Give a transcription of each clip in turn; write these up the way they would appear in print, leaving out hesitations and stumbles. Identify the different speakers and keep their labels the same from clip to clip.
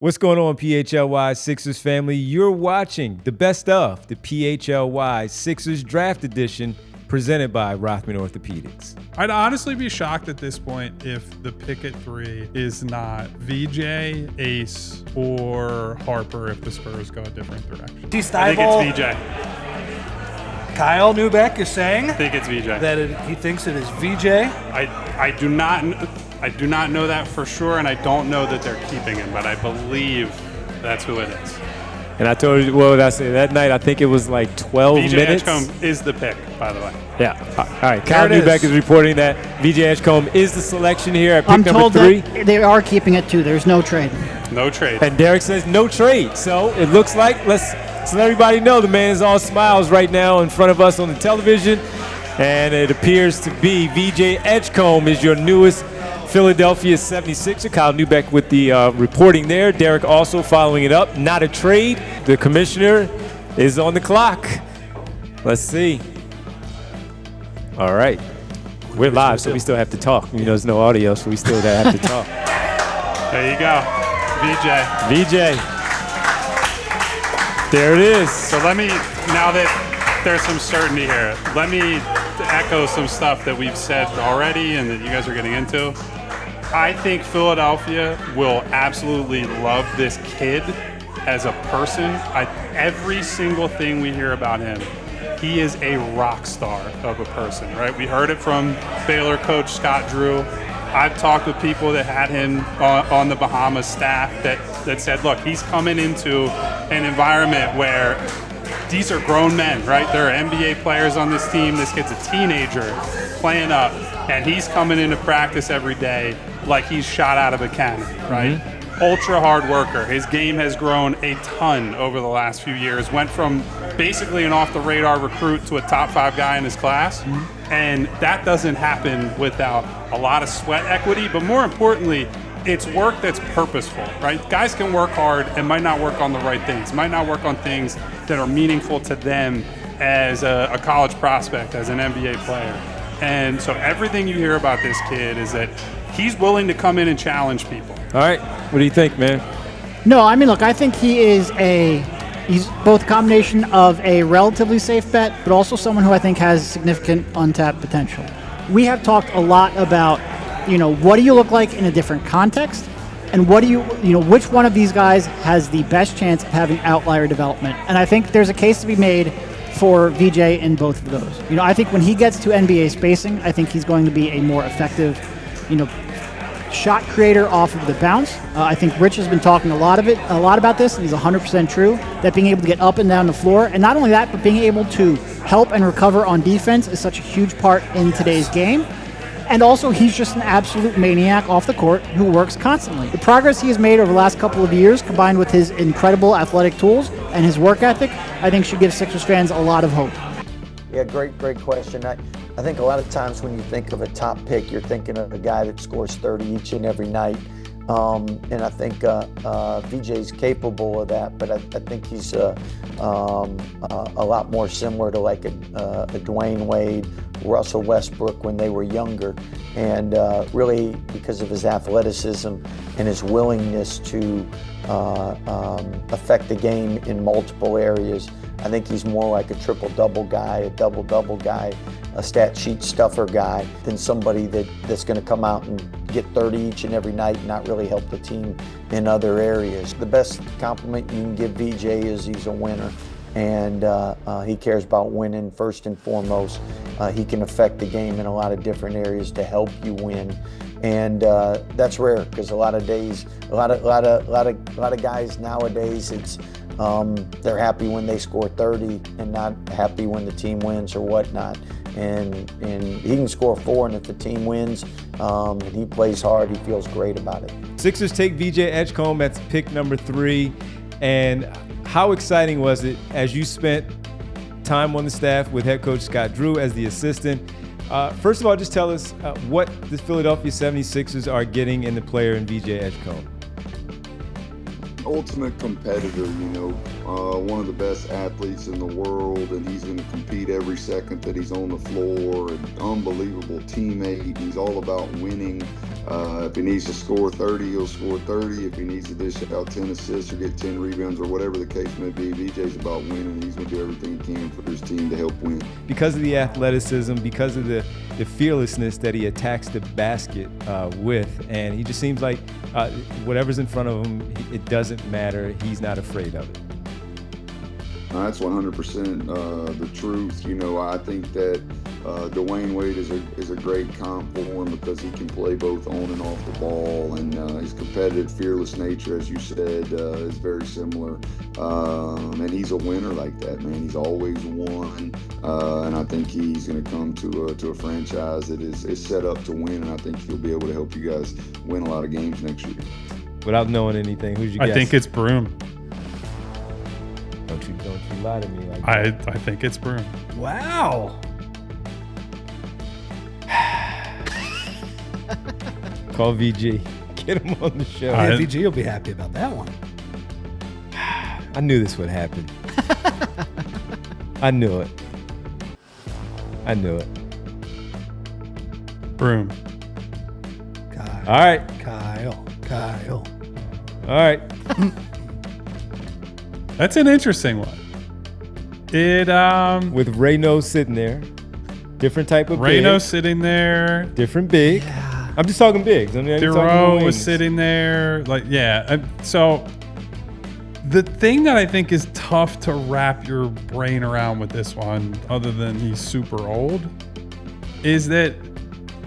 Speaker 1: What's going on, PHLY Sixers family? You're watching the best of the PHLY Sixers Draft Edition presented by Rothman Orthopedics.
Speaker 2: I'd honestly be shocked at this point if the pick at 3 is not VJ, Ace, or Harper if the Spurs go a different direction.
Speaker 3: I think it's VJ. Kyle Neubeck is saying
Speaker 2: I think it's VJ.
Speaker 3: That he thinks it is VJ.
Speaker 2: I do not know that for sure, and I don't know that they're keeping him, but I believe that's who it is.
Speaker 1: And I told you, what did I say? That night, I think it was like 12
Speaker 2: VJ
Speaker 1: minutes.
Speaker 2: Edgecombe is the pick, by the way.
Speaker 1: Yeah. All right. Kyle Neubeck is reporting that VJ Edgecombe is the selection here at pick number 3.
Speaker 4: That they are keeping it too. There's no trade.
Speaker 2: No trade.
Speaker 1: And Derek says no trade. So it looks like, let's let everybody know the man is all smiles right now in front of us on the television. And it appears to be VJ Edgecombe is your newest Philadelphia 76er. Kyle Neubeck with the reporting there. Derek also following it up. Not a trade. The commissioner is on the clock. Let's see. All right. We're live, so we still have to talk. You know, there's no audio, so we still have to talk.
Speaker 2: There you go.
Speaker 1: VJ. There it is.
Speaker 2: So let me, now that there's some certainty here, let me echo some stuff that we've said already and that you guys are getting into. I think Philadelphia will absolutely love this kid as a person. Every single thing we hear about him, he is a rock star of a person, right? We heard it from Baylor coach Scott Drew. I've talked with people that had him on the Bahamas staff that said, look, he's coming into an environment where these are grown men, right? There are NBA players on this team. This kid's a teenager playing up, and he's coming into practice every day like he's shot out of a cannon, right? Mm-hmm. Ultra hard worker. His game has grown a ton over the last few years. Went from basically an off-the-radar recruit to a top 5 guy in his class. Mm-hmm. And that doesn't happen without a lot of sweat equity, but more importantly, it's work that's purposeful, right? Guys can work hard and might not work on the right things, might not work on things that are meaningful to them as a college prospect, as an NBA player. And so everything you hear about this kid is that he's willing to come in and challenge people.
Speaker 1: All right. What do you think, man?
Speaker 4: No, I mean, look, I think he's both a combination of a relatively safe bet, but also someone who I think has significant untapped potential. We have talked a lot about, what do you look like in a different context? And which one of these guys has the best chance of having outlier development? And I think there's a case to be made for VJ in both of those. I think when he gets to NBA spacing, I think he's going to be a more effective, shot creator off of the bounce. I think Rich has been talking a lot about this, and he's 100% true, that being able to get up and down the floor, and not only that, but being able to help and recover on defense is such a huge part in today's game. And also, he's just an absolute maniac off the court who works constantly. The progress he has made over the last couple of years, combined with his incredible athletic tools and his work ethic, I think should give Sixers fans a lot of hope.
Speaker 5: Yeah, great question. I think a lot of times when you think of a top pick, you're thinking of a guy that scores 30 each and every night. And I think VJ's capable of that, but I think he's a lot more similar to like a Dwayne Wade, Russell Westbrook when they were younger. And really because of his athleticism and his willingness to affect the game in multiple areas, I think he's more like a triple-double guy, a double-double guy, a stat sheet stuffer guy than somebody that's going to come out and get 30 each and every night and not really help the team in other areas. The best compliment you can give VJ is he's a winner, and he cares about winning first and foremost. He can affect the game in a lot of different areas to help you win, and that's rare because a lot of guys nowadays it's they're happy when they score 30 and not happy when the team wins or whatnot. And he can score 4, and if the team wins and he plays hard, he feels great about it.
Speaker 1: Sixers take VJ Edgecombe at pick number 3. And how exciting was it as you spent time on the staff with head coach Scott Drew as the assistant? First of all, just tell us what the Philadelphia 76ers are getting in the player in VJ Edgecombe.
Speaker 6: ultimate competitor, one of the best athletes in the world, and he's going to compete every second that he's on the floor. An unbelievable teammate. He's all about winning. If he needs to score 30, he'll score 30. If he needs to dish out 10 assists or get 10 rebounds or whatever the case may be, VJ's about winning. He's going to do everything he can for his team to help win.
Speaker 1: Because of the athleticism, because of the fearlessness that he attacks the basket with, and he just seems like whatever's in front of him, it doesn't matter. He's not afraid of it.
Speaker 6: That's 100% the truth. I think that Dwayne Wade is a great comp for him because he can play both on and off the ball, and his competitive, fearless nature, as you said, is very similar. And he's a winner like that, man. He's always won, and I think he's going to come to a franchise that is set up to win, and I think he'll be able to help you guys win a lot of games next year.
Speaker 1: Without knowing anything, who's your guess?
Speaker 2: I think it's Broom.
Speaker 1: Don't you lie to me like
Speaker 2: that. I think it's Broom.
Speaker 3: Wow.
Speaker 1: Call VG. Get him on the show.
Speaker 3: Yeah, VG will be happy about that one.
Speaker 1: I knew this would happen. I knew it.
Speaker 2: Broom.
Speaker 3: Kyle.
Speaker 1: All right.
Speaker 3: Kyle.
Speaker 1: All right.
Speaker 2: That's an interesting one.
Speaker 1: With Reyno sitting there, different type of
Speaker 2: Reyno
Speaker 1: big,
Speaker 2: sitting there.
Speaker 1: different big.
Speaker 3: Yeah.
Speaker 1: I'm just talking bigs.
Speaker 2: Duro was sitting there. So the thing that I think is tough to wrap your brain around with this one, other than he's super old, is that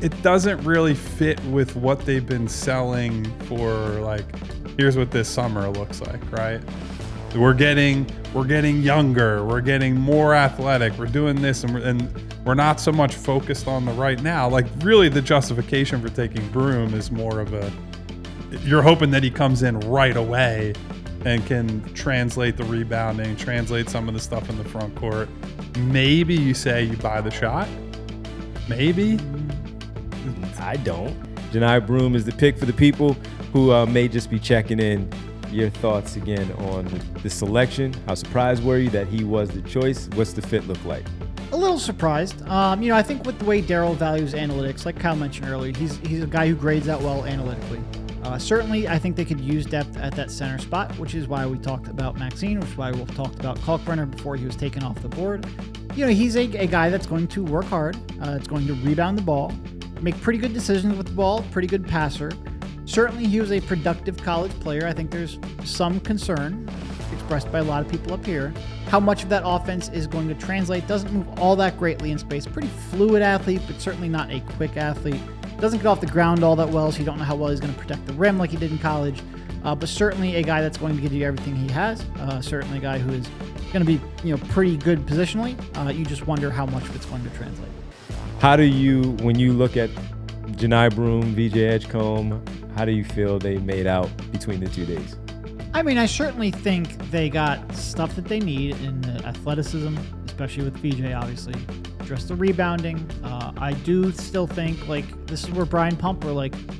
Speaker 2: it doesn't really fit with what they've been selling for. Here's what this summer looks like, right? We're getting younger. We're getting more athletic. We're doing this, and we're not so much focused on the right now. Really, the justification for taking Broom is more of you're hoping that he comes in right away and can translate the rebounding, translate some of the stuff in the front court. Maybe you say you buy the shot. Maybe.
Speaker 1: I don't. Janai Broom is the pick for the people who may just be checking in. Your thoughts again on the selection. How surprised were you that he was the choice? What's the fit look like?
Speaker 4: A little surprised. I think with the way Daryl values analytics, like Kyle mentioned earlier, he's a guy who grades out well analytically. Certainly, I think they could use depth at that center spot, which is why we talked about Maxine, which is why we've talked about Kalkbrenner before he was taken off the board. He's a guy that's going to work hard. It's going to rebound the ball, make pretty good decisions with the ball, pretty good passer. Certainly, he was a productive college player. I think there's some concern expressed by a lot of people up here. How much of that offense is going to translate? Doesn't move all that greatly in space. Pretty fluid athlete, but certainly not a quick athlete. Doesn't get off the ground all that well, so you don't know how well he's going to protect the rim like he did in college. But certainly a guy that's going to give you everything he has. Certainly a guy who is going to be pretty good positionally. You just wonder how much of it's going to translate.
Speaker 1: How do you, when you look at Janai Broom, VJ Edgecombe, how do you feel they made out between the 2 days?
Speaker 4: I certainly think they got stuff that they need in the athleticism, especially with VJ, obviously. Just the rebounding. I do still think, this is where Brian Pumper,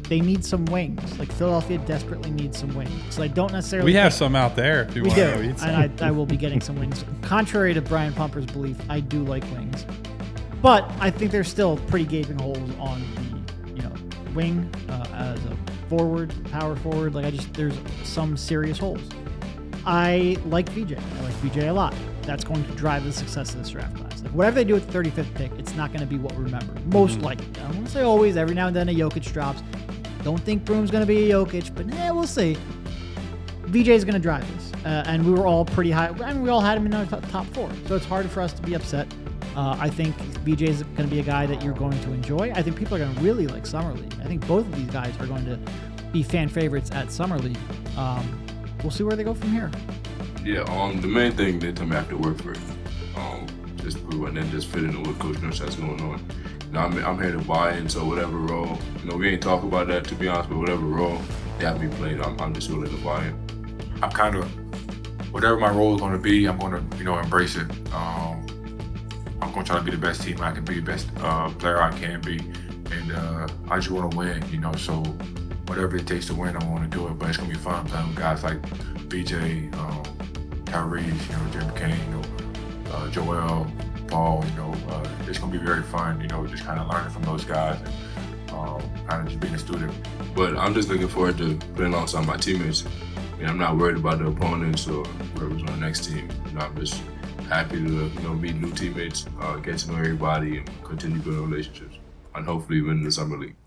Speaker 4: they need some wings. Philadelphia desperately needs some wings. So I don't necessarily...
Speaker 2: We have some out there if you want to eat some.
Speaker 4: And I will be getting some wings. Contrary to Brian Pumper's belief, I do like wings. But I think there's still pretty gaping holes on the wing as a power forward. There's some serious holes. I like VJ. I like VJ a lot. That's going to drive the success of this draft class. Whatever they do with the 35th pick, it's not going to be what we remember. Most likely. I don't want to say always. Every now and then a Jokic drops. Don't think Broom's going to be a Jokic, but we'll see. VJ is going to drive this. And we were all pretty high. We all had him in our top 4. So it's hard for us to be upset. I think VJ is going to be a guy that you're going to enjoy. I think people are going to really like Summer League. I think both of these guys are going to be fan favorites at Summer League. We'll see where they go from here.
Speaker 7: Yeah, the main thing they told me I have to work for it. Just and then just fit into what Coach Nurse has going on. I'm here to buy in, so whatever role, we ain't talk about that to be honest, but whatever role they have me played, I'm just willing to buy in.
Speaker 8: I'm kind of, whatever my role is going to be, I'm going to, embrace it. I'm going to try to be the best team I can be, best player I can be, and I just want to win, so whatever it takes to win, I want to do it, but it's going to be fun playing with guys like VJ, Tyrese, Jim Kane, Joel, Paul. It's gonna be very fun. Just kind of learning from those guys and kind of just being a student.
Speaker 7: But I'm just looking forward to playing alongside my teammates. I'm not worried about the opponents or whoever's on the next team. I'm just happy to meet new teammates, get to know everybody, and continue building relationships, and hopefully win the summer league.